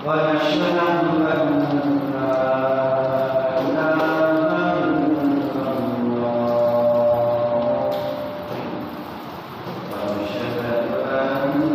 ونشهد أن لا إله إلا الله ونشهد أن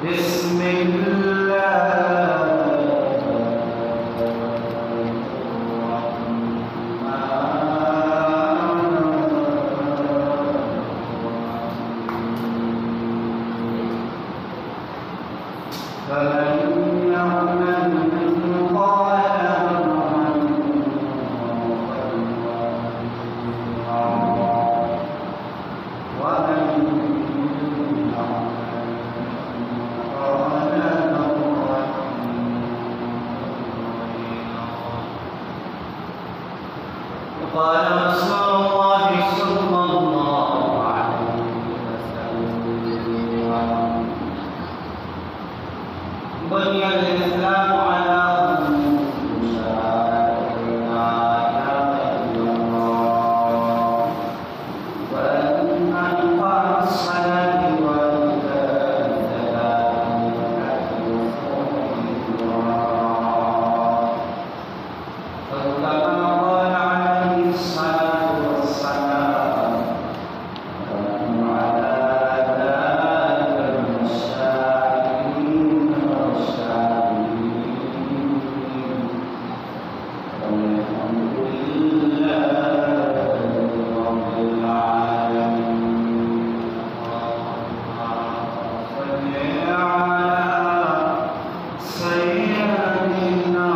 بسم قال رسول الله صلى الله عليه وسلم بني الإسلام على خمس شهادة لا إله إلا الله وأن إقام الصلاة وإيتاء الزكاة والحج وصوم رمضان فكما قال عليه الصلاة والسلام ونحن على ذلك من الشاهدين والشاهدين والحمد لله رب العالمين. صل على سيدنا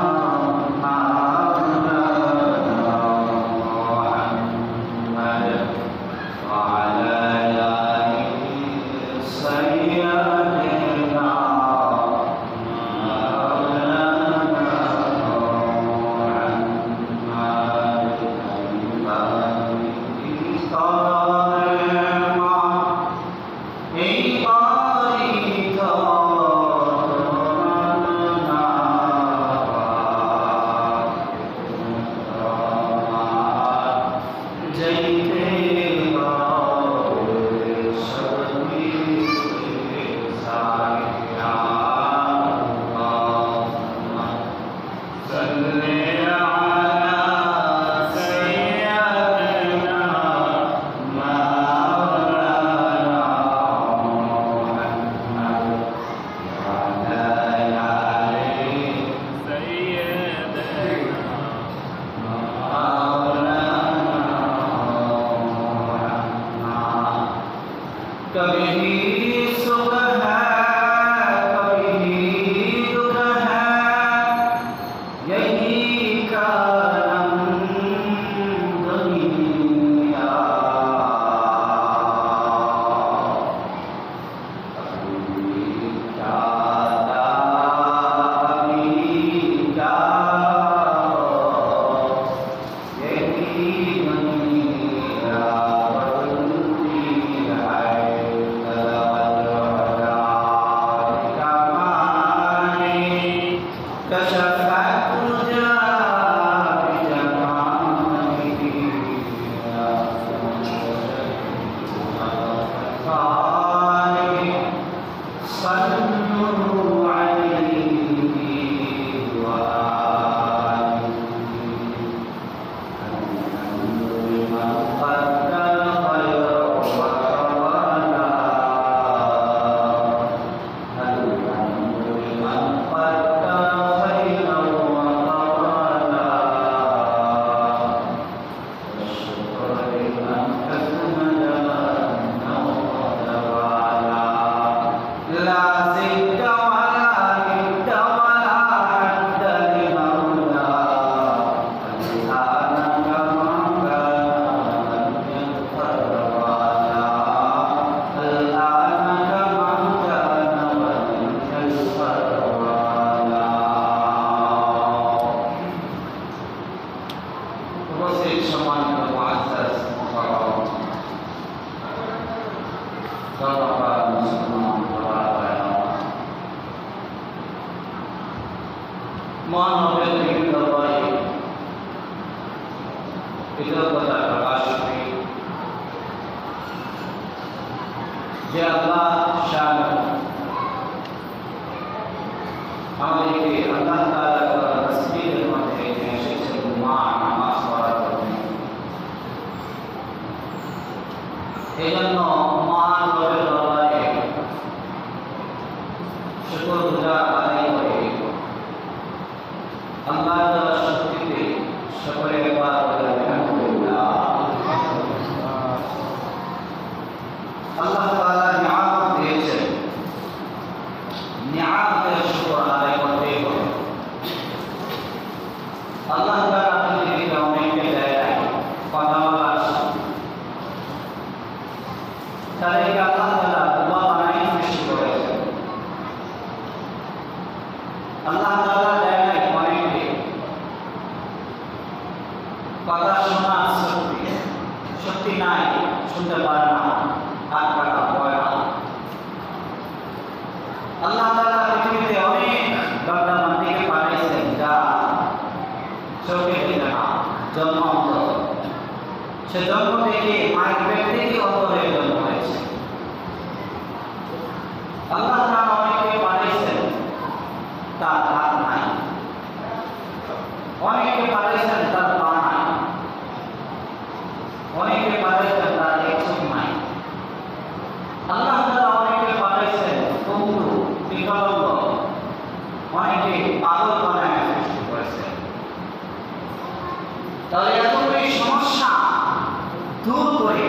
كشفت উপস্থিত সম্মানিত মুআজ্জাজ মুকাররম ধন্যবাদ মুসলমান ভাইরা মহানবের বিভিন্ন দরবারে কৃতজ্ঞতা প্রকাশ করি যে আল্লাহ শাআনুহু আমাদেরকে আল্লাহ তাআলার তাসবিহের মধ্যে নিয়ে এসেছেন নামাজ পড়ার জন্য। এই জন্য মহান রবের দরবারে শুকরগুজার আদায় করে আল্লাহ তাআলার শক্তিতে সকলে একবার বলে আলহামদুলিল্লাহ। আল্লাহ তাআলা নিয়ামত দিয়েছেন, নিয়ামতের শুকর আদায় করতে হবে। আল্লাহ তাআলা আমাদেরকে অনেককে দেয় কথা বলার তাদেরকে আল্লাহ তাআলা দোয়া বানাই সৃষ্টি করেছেন। আল্লাহ তাআলা দেয় নাই অনেককে কথা শোনার শক্তি নাই, শুনতে পারে না, হাত কাটা পড়ে না। আল্লাহ তাআলা পৃথিবীতে অনেক বান্দা বান্দীকে পাঠিয়েছেন যা চোখে দেখে না, জন্ম অন্ধ। সে জন্ম থেকে মায়ের পেট থেকে অন্ধ হয়ে জন্ম হয়েছে। আল্লাহ তাআলা অনেককে পাঠিয়েছেন তার হাত নাই, অনেককে পাঠিয়েছেন তার পা নাই, অনেককে পাঠিয়েছেন তার এক চোখ নাই। আল্লাহ তাআলা অনেককে পাঠিয়েছেন পঙ্গু, বিকলাঙ্গ, অনেকে পাগল বানায় সৃষ্টি করেছেন। তাহলে এতগুলি সমস্যা দূর করে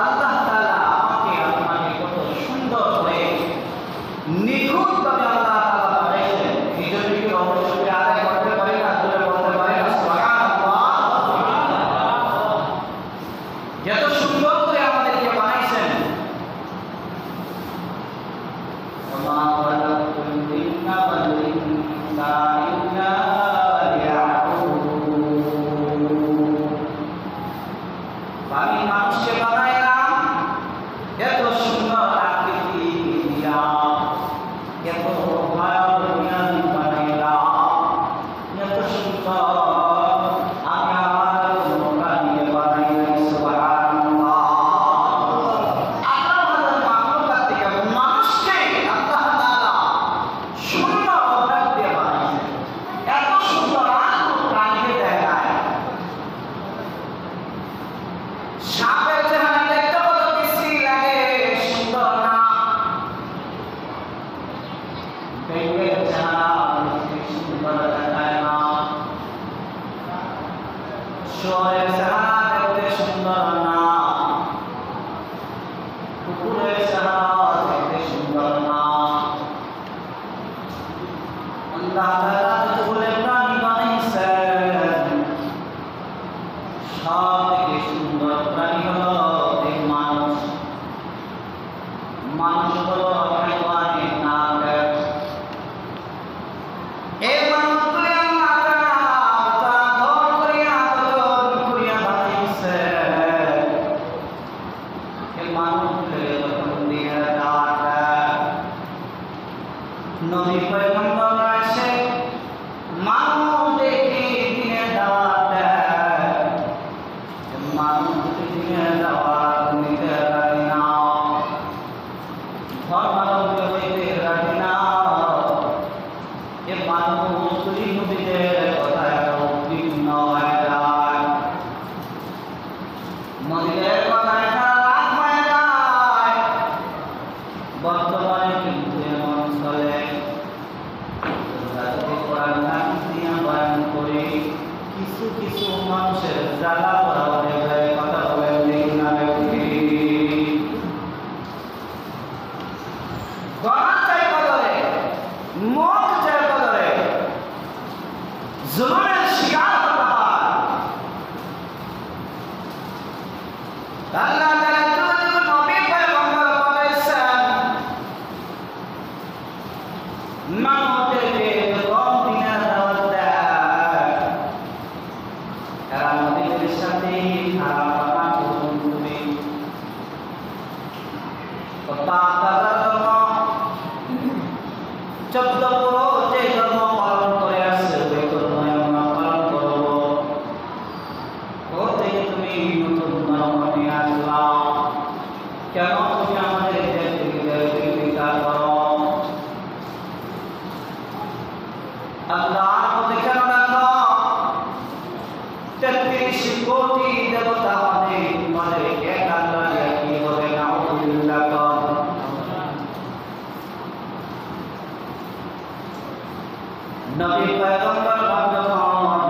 আল্লাহ তাআলা আমাকে আপনাকে কত সুন্দর করে নিখুঁতভাবে আল্লাহ তাআলা পাঠিয়েছেন। এই জন্য কি অবশ্যই আদায় করতে পারি না, দূরে বলতে পারি না সুবহানাল্লাহ। যত সুন্দর করে আমাদেরকে বানাইছেন। ওমা খালাকুল জিন্না ওয়াল ইনসা ইল্লা আমি মানুষকে বানাইলাম এত সুন্দর আকৃতি দিলাম, এত ভালো জ্ঞান বানাইলাম, এত সুন্দর আমি আমার মনটা নিয়ে বানাইলাম সুবহানাল্লাহ। আল্লাহ মাখলুকাত থেকে মানুষকে আল্লাহ তাআলা সুন্দর অবয়ব দিয়ে বানাইছেন। এত সুন্দর প্রাণীকে দেয় নাই। সাপের চেহারা দেখতে কত বিশ্রী লাগে, সুন্দর না? ব্যাঙের চেহারা সুন্দর দেখায় না, শুয়োরের চেহারা দেখতে সুন্দর না, কুকুরের চেহারা দেখতে সুন্দর না। আল্লাহ তাআলা যতগুলো প্রাণী বানিয়েছেন সব থেকে সুন্দর প্রাণী হলো এই মানুষ। মানুষ হলো হাইওয়ানের নাক। এই মানুষগুলি আল্লাহ তাআলা ধর করিয়া আদর করিয়া বানাইছে। এই মানুষগুলি যখন দিনের রাত নবী পয়গম্বর আসে, মানুষ দেখে দিনের দাওয়াত দেয়। মানুষকে দিনের দাওয়াত নিতে রাজি না, ধর্মাবলম্বী হইতে রাজি না। এ মানুষগুলি নবীদের কথায় উদ্বিগ্ন হয়ে যায়, নবীদের কথায় রাগ হয়ে যায়। বর্তমানে কিন্তু এমন চলে, কোরআন দিয়া বয়ান করে কিছু কিছু মানুষের জ্বালা করা হয়ে যায়। কথা বলেন দেখি না ব্যক্তি গলা চাই কদরে, মুখ চাই কদরে, জুলুমের শিকার হতে হয়। আল্লাহ তাআলা যখন নবী পয়গম্বর পাঠাইছেন, মানুষদেরকে কম দিনের দাওয়াত দেয়। এরা নবী খারাপ আচরণ তুমি ধর্ম 14 যে ধর্ম পালন করে আসছে ওই ধর্ম আমরা পালন করব ও থেকে তুমি নতুন ধর্ম নিয়ে আসলাম কেন তুমি আমাদের বিরোধিতা করো আল্লাহর মধ্যে কেন রাখো 33 কোটি দেবতা আমাদের এক আল্লাহ কি হবে নাউযুবিল্লাহ নবী পয়গম্বর বান্দরবান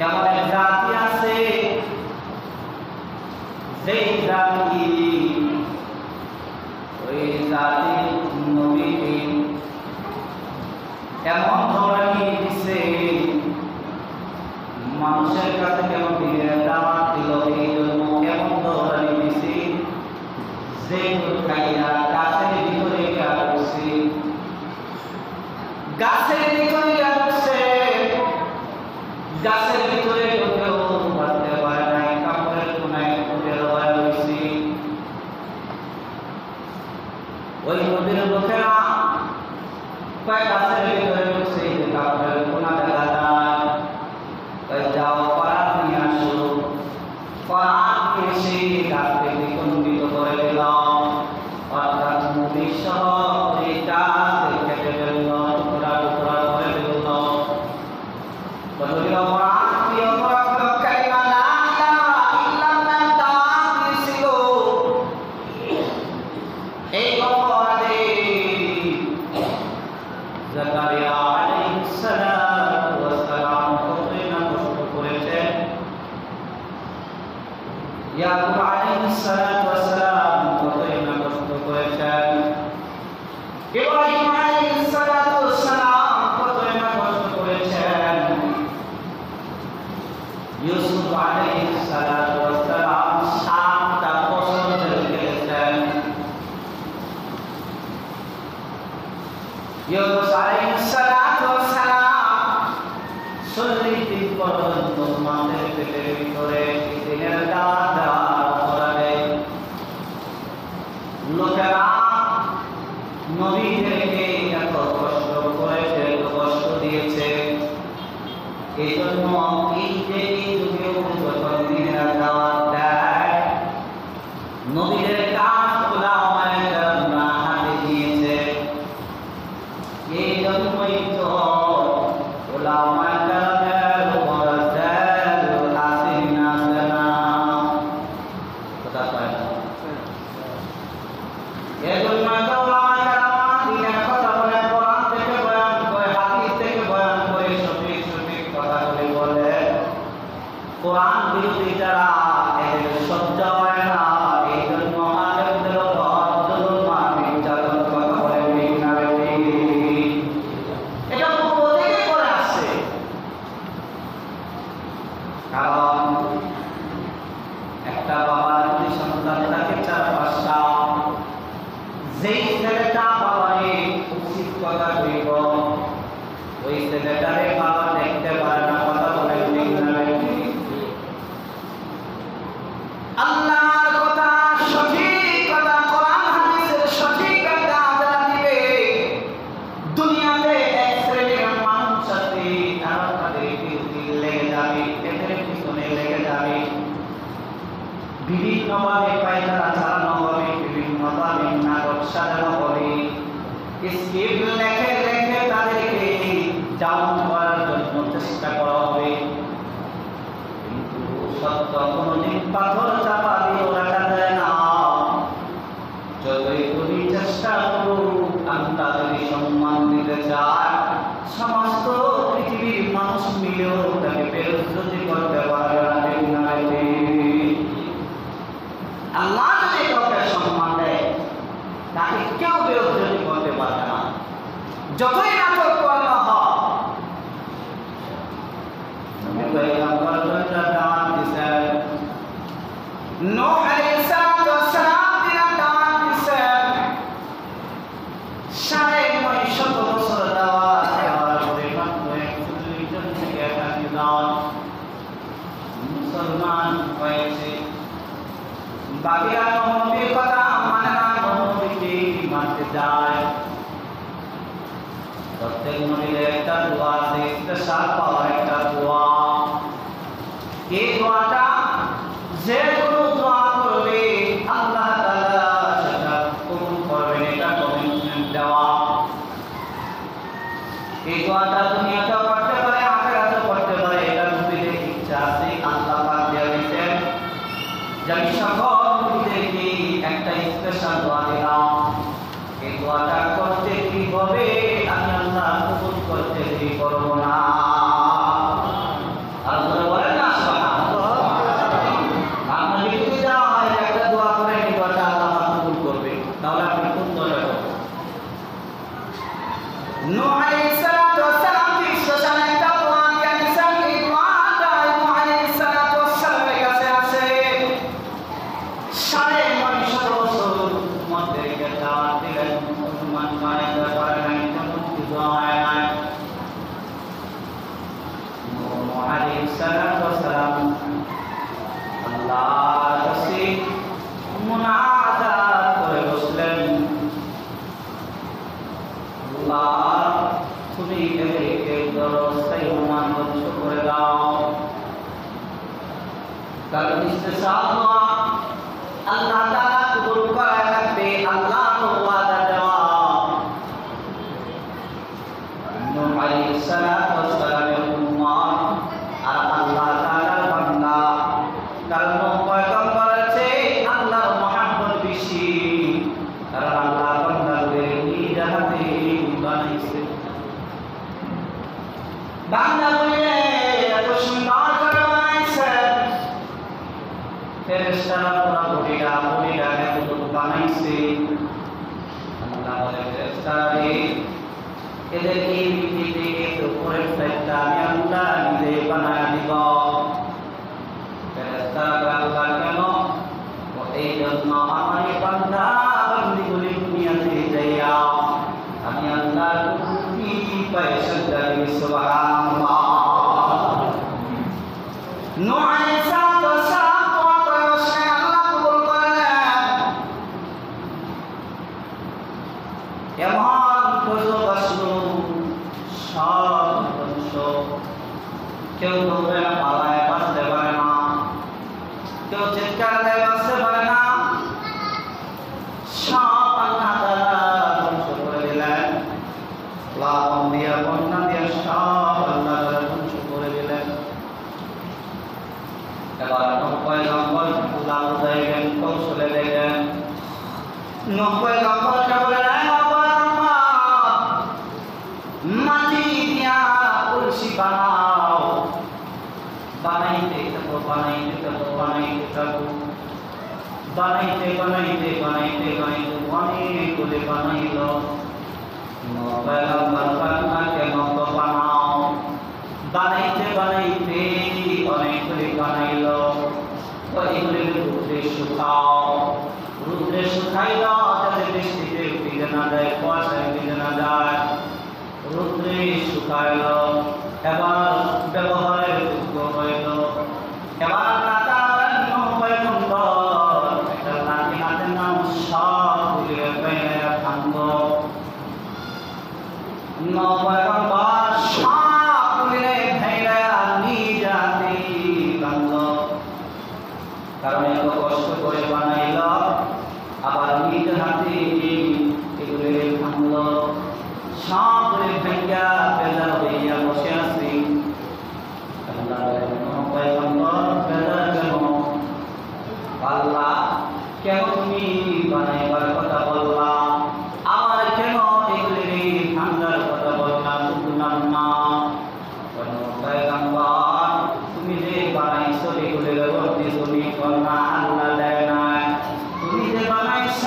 এমন এক জাতি আছে যেই জাতি ওই জাতি নবীকে এমন ধরনের দিছে মানুষের কাছে কেমন দাওয়াত দিল এই জন্য এমন ধরনের দিছে যে খাইয়া গাছের ভিতরে গেছে গাছের ভিতরে গেছে গাছের ভিতরে ঢুকেও বাঁচতে পারে নাই কাপড়ের কোনায় ঢুকের রয়েছে ওই নদীর লোকেরা কয়েক গাছের ভিতরে ঢুকছে কাপড়ের কোনা দেখা যায় যাও করার নিয়ে আসো করার এসে গাছকে দ্বিখণ্ডিত করে দিলাম অর্থাৎ নদীর সহ এই গাছ কেটে ফেলল টুকরা টুকরা করে ফেলল বদলিল কোরআন কি অপরাধ কালিমা লা ইলাহা ইল্লাল্লাহ দাওয়াত দিছিল এই অপরাধে জাকারিয়া আলাইহিস সালাতু ওয়াস সালাম কতই না কষ্ট করেছেন ইয়াকুব আলাইহিস সালাতু ওয়াস সালাম কতই না কষ্ট করেছেন ইব্রাহিম আলাইহিস সালাতু ওয়াস সালাম কতই না কষ্ট করেছেন ইউসুফ আলাইহিস সালাতু ওয়াস সালাম 7টা বছর জেলে গেছেন ইউসুফ আলাইহিস সালাতু ওয়াস সালাম 40 দিন পর্যন্ত মায়ের পেটের ভিতরে দিনের দাওয়াত দেওয়ার পরে লোকেরা নবীদেরকে এত কষ্ট করেছে এত কষ্ট দিয়েছে এই জন্য এই যে যুগে যখন দিনের দাওয়াত দেয় নবীদের কাজগুলা ওলামায়ে হাতে দিয়েছে এই জন্যই তো ওলামায়ে কোরআন বিরোধী যারা এদের সহ্য হয় না এই জন্য আমাদের নির্যাতন কথা বলে এটা পূর্ব থেকে করে আসছে কারণ একটা বাবার যদি সন্তান থাকে 4-5টা যেই ছেলেটা বাবারে উচিত কথা কইব ওই ছেলেটারে বাবা দেখতে পারে না কথা বলে আল্লাহর কথা সঠিক কথা কোরআন হাদিসের সঠিক কথা যারা দিবে দুনিয়াতে এক শ্রেণীর মানুষ আছে তারা তাদের বিরুদ্ধে লেগে যাবে এদের পিছনে লেগে যাবে বিভিন্নভাবে পায়তারা চালানো হবে বিভিন্নভাবে নাটক সাজানো হবে স্ক্রিপ্ট লেখে লেখে তাদেরকে ডাউন করার জন্য চেষ্টা করা হবে কিন্তু সত্য কোনদিন পাথর চাপা দিয়েও রাখা যায় না যতই তুমি চেষ্টা করো আল্লাহ যদি সম্মান দিতে চায় সমস্ত পৃথিবীর মানুষ মিলেও তাকে বেরোজগারি করতে পারবে না আল্লাহ যদি কাউকে সম্মান দেয় তাকে কেউ বেরোজগারি করতে পারবে না যতই নাটক করা হয় নূহ আলাইহিস সালাম দিনের দাওয়াত দিয়েছেন 950 বছর দাওয়াত দেওয়ার পরে মাত্র প্রত্যেক নবীর একটা দোয়া আছে, স্পেশাল পাওয়ার একটা দোয়া। এই দোয়াটা যে কোনো দোয়া করবে আল্লাহ তাআলা সেটা কবুল করবেন, এটা কমিটমেন্ট দেওয়া। এই দোয়াটা দুনিয়াতেও করতে পারে, আখিরাতেও করতে পারে, এটা নবীদের ইচ্ছা আছে। আল্লাহ পাক দিয়ে দিয়েছেন যে আমি সকল নবীদেরকে একটা স্পেশাল দোয়া দিলাম। এই দোয়াটা করতে কি হবে, আমি আল্লাহ কবুল করতে দেরি করব না। আল্লাহ বলেন না সুবহানাল্লাহ। আপনি যদি যায় একটা দোয়া করেন, এই দোয়াটা আল্লাহ কবুল করবে, তাহলে আপনি কোন দোয়াটা করবেন? নূহ আলাইহিস সালাতু ওয়াস সালাম কি স্পেশাল একটা দোয়া দিয়েছেন। এই দোয়াটা নূহ আলাইহিস সালাতু ওয়াস সালামের কাছে আছে। 950 বছর মধ্যে দাওয়াত দিলেন, মুসলমান মানতে পারে নাই, তেমন কিছু হয় নাই। নূহ আলাইহিস সালাতু ওয়াস সালাম আল্লাহর কাছে মুনাজাত করে বসলেন, আল্লাহ তুমি এদেরকে দরস্থায়ী ইমান ধ্বংস করে দাও। কারণ ইস্তেসাল দোয়া আল্লাহ তাআলা কবুল করে রাখবে, আল্লাহ ওয়াদা দেওয়া। নূহ আলাইহিস সালাতু ওয়াস সালামের উম্মত আর আল্লাহ তাআলার বান্দা, কারণ পয়গম্বর আছে আল্লাহর মহব্বত বেশি, কারণ আল্লাহ বান্দাদের নিজ হাতে বানাইছে। বান্দাগুলো এত সুন্দর করে বানাইছেন, ফেরেশতারা পুরো বডিটা এত বানাইছে। আল্লাহ বলে ফেরেশতারে এদেরকে পৃথিবী থেকে উপরের সাইডটা আমি আল্লাহ নিজে বানায় দিব। ফেরেশতারা আল্লাহ কেন? এই জন্য আমার এই বান্দা বান্দিগুলি দুনিয়াতে যাইয়া আমি আল্লাহর কুরবানি পায় সাজদা দিই। সুবহানাল্লাহ। নূহ আলাইহিস সালাতু ওয়াস সালাম দোয়া করে বসলেন, আল্লাহ কবুল করলেন। এমন গজব আসলো, সব ধ্বংস, কেউ দৌড়ে পালায় বাঁচতে পারে না, কেউ চিৎকার দেয় বাঁচতে পারে না, সব আল্লাহ তাআলা ধ্বংস করে দিলেন। প্লাবন দিয়া বন্যা দিয়া সব আল্লাহ তাআলা ধ্বংস করে দিলেন। এবার নূহ পয়গম্বর আল্লাহ বুঝাইলেন, কৌশলে দিলেন। নূহ পয়গম্বরকে বললেন, মাটি দিয়া কলসি বানাও। বানাইতে থাকো, বানাইতে থাকো, বানাইতে থাকো, বানাইতে বানাইতে বানাইতে বানাইতে অনেকগুলি বানাইল। নূহ পয়গম্বর বানাকে মতো বানাও। বানাইতে বানাইতে অনেকগুলি বানাইল। ওইগুলি রুদ্রে শুকাও, রুদ্রে শুকাইল যাতে বৃষ্টিতে ভিজে না যায়, কুয়াশায় ভিজে না যায়। রুদ্রে শুকাইল, এবার ব্যবহারের যোগ্য হইল। এবার নূহ পয়গম্বর একটা লাঠি হাতে নাও, সবগুলি বাইরে ভাঙল। নূহ পয়গম্বর সবগুলি ভাইরা নিজ হাতে ভাঙল, কারণ এত কষ্ট করে বানাইল, আবার নিজ হাতে এগুলি ভাঙল। সবগুলি ভাইয়া বেজার হইয়া বসে আছি। আল্লাহ নূহ পয়গম্বর বেজার কেন? আল্লাহ কেন তুমি বানাইবার কথা বললা, আমার কেন এগুলি ভাঙার কথা বললাম বুঝলাম না। নূহ পয়গম্বর তুমি যে বানাইছো এগুলির বর্তি তুমি করনা, আল্লাহ দেয় নাই। তুমি যে বানাইছ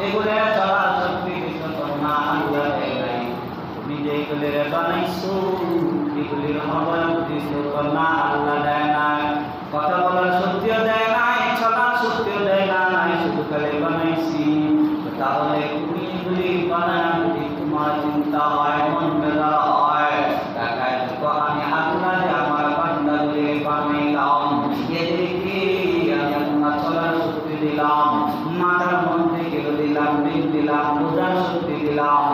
এগুলি চলার শক্তি কিছু করনা, আল্লাহ দেয় নাই। তুমি যে এগুলির বানাইছো এগুলির অবয়ব কিছু করনা, আল্লাহ দেয় নাই। কথা বলার শক্তিও দেয় নাই, চলার শক্তিও দেয় নাই, শুধু খালি বানাইছি। তাহলে তুমি এগুলি বানায় যদি তোমার চিন্তা হয়, মন বেদা হয়, আমি আল্লাহ যে আমার বান্দাগুলি বানাইলাম, এদেরকে আমি আল্লাহ চলার শক্তি দিলাম, মাথার মধ্যে দিলাম, দিলাম বোঝার শক্তি দিলাম।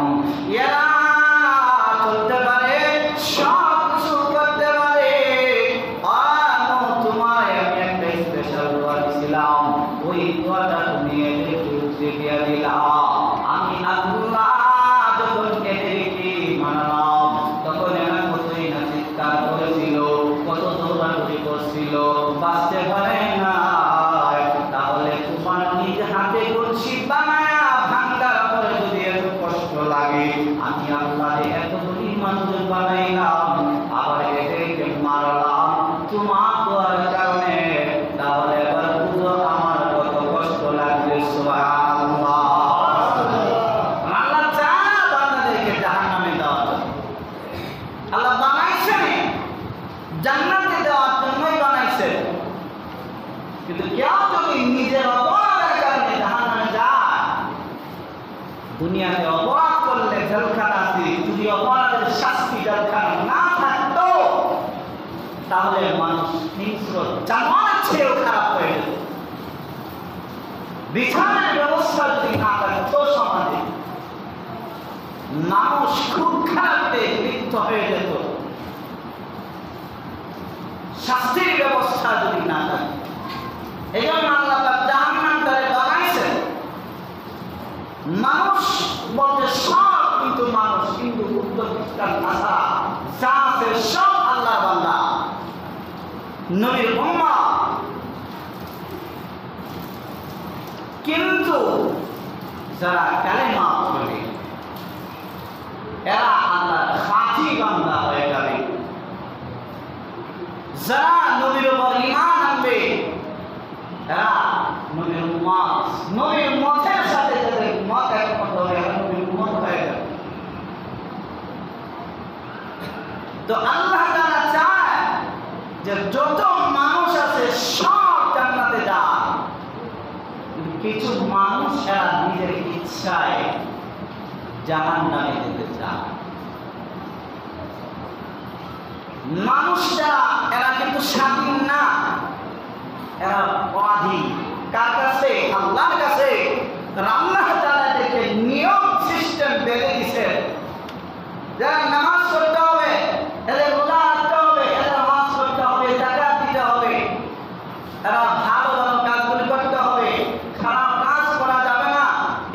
লাগে আমি আল্লাহ এতগুলি মানুষ বানাইলাম আবার এদেরকে মারলাম তোমার দোয়ার কারণে, তাহলে এবার বুঝো আমার কত কষ্ট লাগবে। সুবহানাল্লাহ। আল্লাহ চায় বান্দাদেরকে জাহান্নামে দেওয়ার জন্য। আল্লাহ বানাইছেন জান্নাতে দেওয়ার জন্যই বানাইছে, কিন্তু কেউ যদি নিজের অপরাধের কারণে জাহান্নামে যায়, দুনিয়াতে অপরাধ করলে জেলখানা আছে, যদি অপরাধের শাস্তি জেলখানা না থাকতো তাহলে মানুষ হিংস্র জানোয়ারের চেয়েও খারাপ হয়ে যেত। বিচারের ব্যবস্থা যদি না থাকতো সমাজে, মানুষ খুব খারাপে লিপ্ত হয়ে যেত। শাস্তির ব্যবস্থা যদি না থাকে, এই জন্য আল্লাহ জাহান্নামটারে বানাইছেন। মানুষ বলতে সব কিন্তু মানুষ, কিন্তু উত্তর খ্রিস্টান ভাষা যা আছে সব আল্লাহ বান্দা, নবীর উম্মাহ। কিন্তু যারা কালেমা পড়ে এরা আল্লাহর খাঁটি বান্দা হয়ে যাবে। যারা নবীর উপর ঈমান আনবে এরা নবীর উম্মাহ, নবীর মতের সাথে যাদের মত একমত হবে এরা নবীর উম্মত হয়ে যাবে। তো আল্লাহ তাআলা চায় যে যত মানুষ আছে সব জান্নাতে যায়, কিছু মানুষ এরা নিজের ইচ্ছায় জাহান্নামে যেতে চায়। মানুষরা এরা কিন্তু স্বাধীন না, এরা অধীন। কার কাছে? আল্লাহর কাছে। আল্লাহ তাআলা থেকে নিয়ম সিস্টেম বেঁধে দিয়েছে, যারা নামাজ পড়তে হবে, এদের রোজা রাখতে হবে, এদের নামাজ পড়তে হবে, যাকাত দিতে হবে, এরা ভালো ভালো কাজগুলি করতে হবে, খারাপ কাজ করা যাবে না।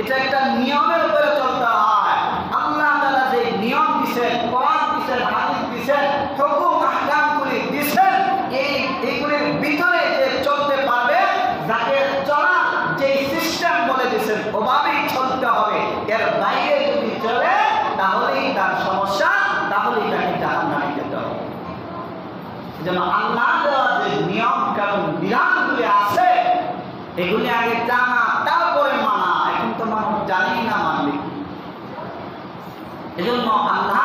এটা একটা নিয়মের উপরে চলতে হয়। আল্লাহ তাআলা যে নিয়ম দিয়েছেন, কোরআন দিয়েছেন, হাদিস দিয়েছেন, হুকুম আহকামগুলি দিয়েছেন, এইগুলির ভিতরে যে চলতে পারবে, যাকে চলা যে সিস্টেম বলে দিয়েছেন ওভাবেই চলতে হবে। এর বাইরে যদি চলে তাহলেই তার সমস্যা, তাহলেই তাকে জাহান্নামে যেতে হবে। যেন আল্লাহ দেওয়া যে নিয়ম কানুন বিধানগুলি আছে এগুলি আগে জানা তারপরে মানা। এখন তো মানুষ জানেই না মানবে। এজন্য আল্লাহ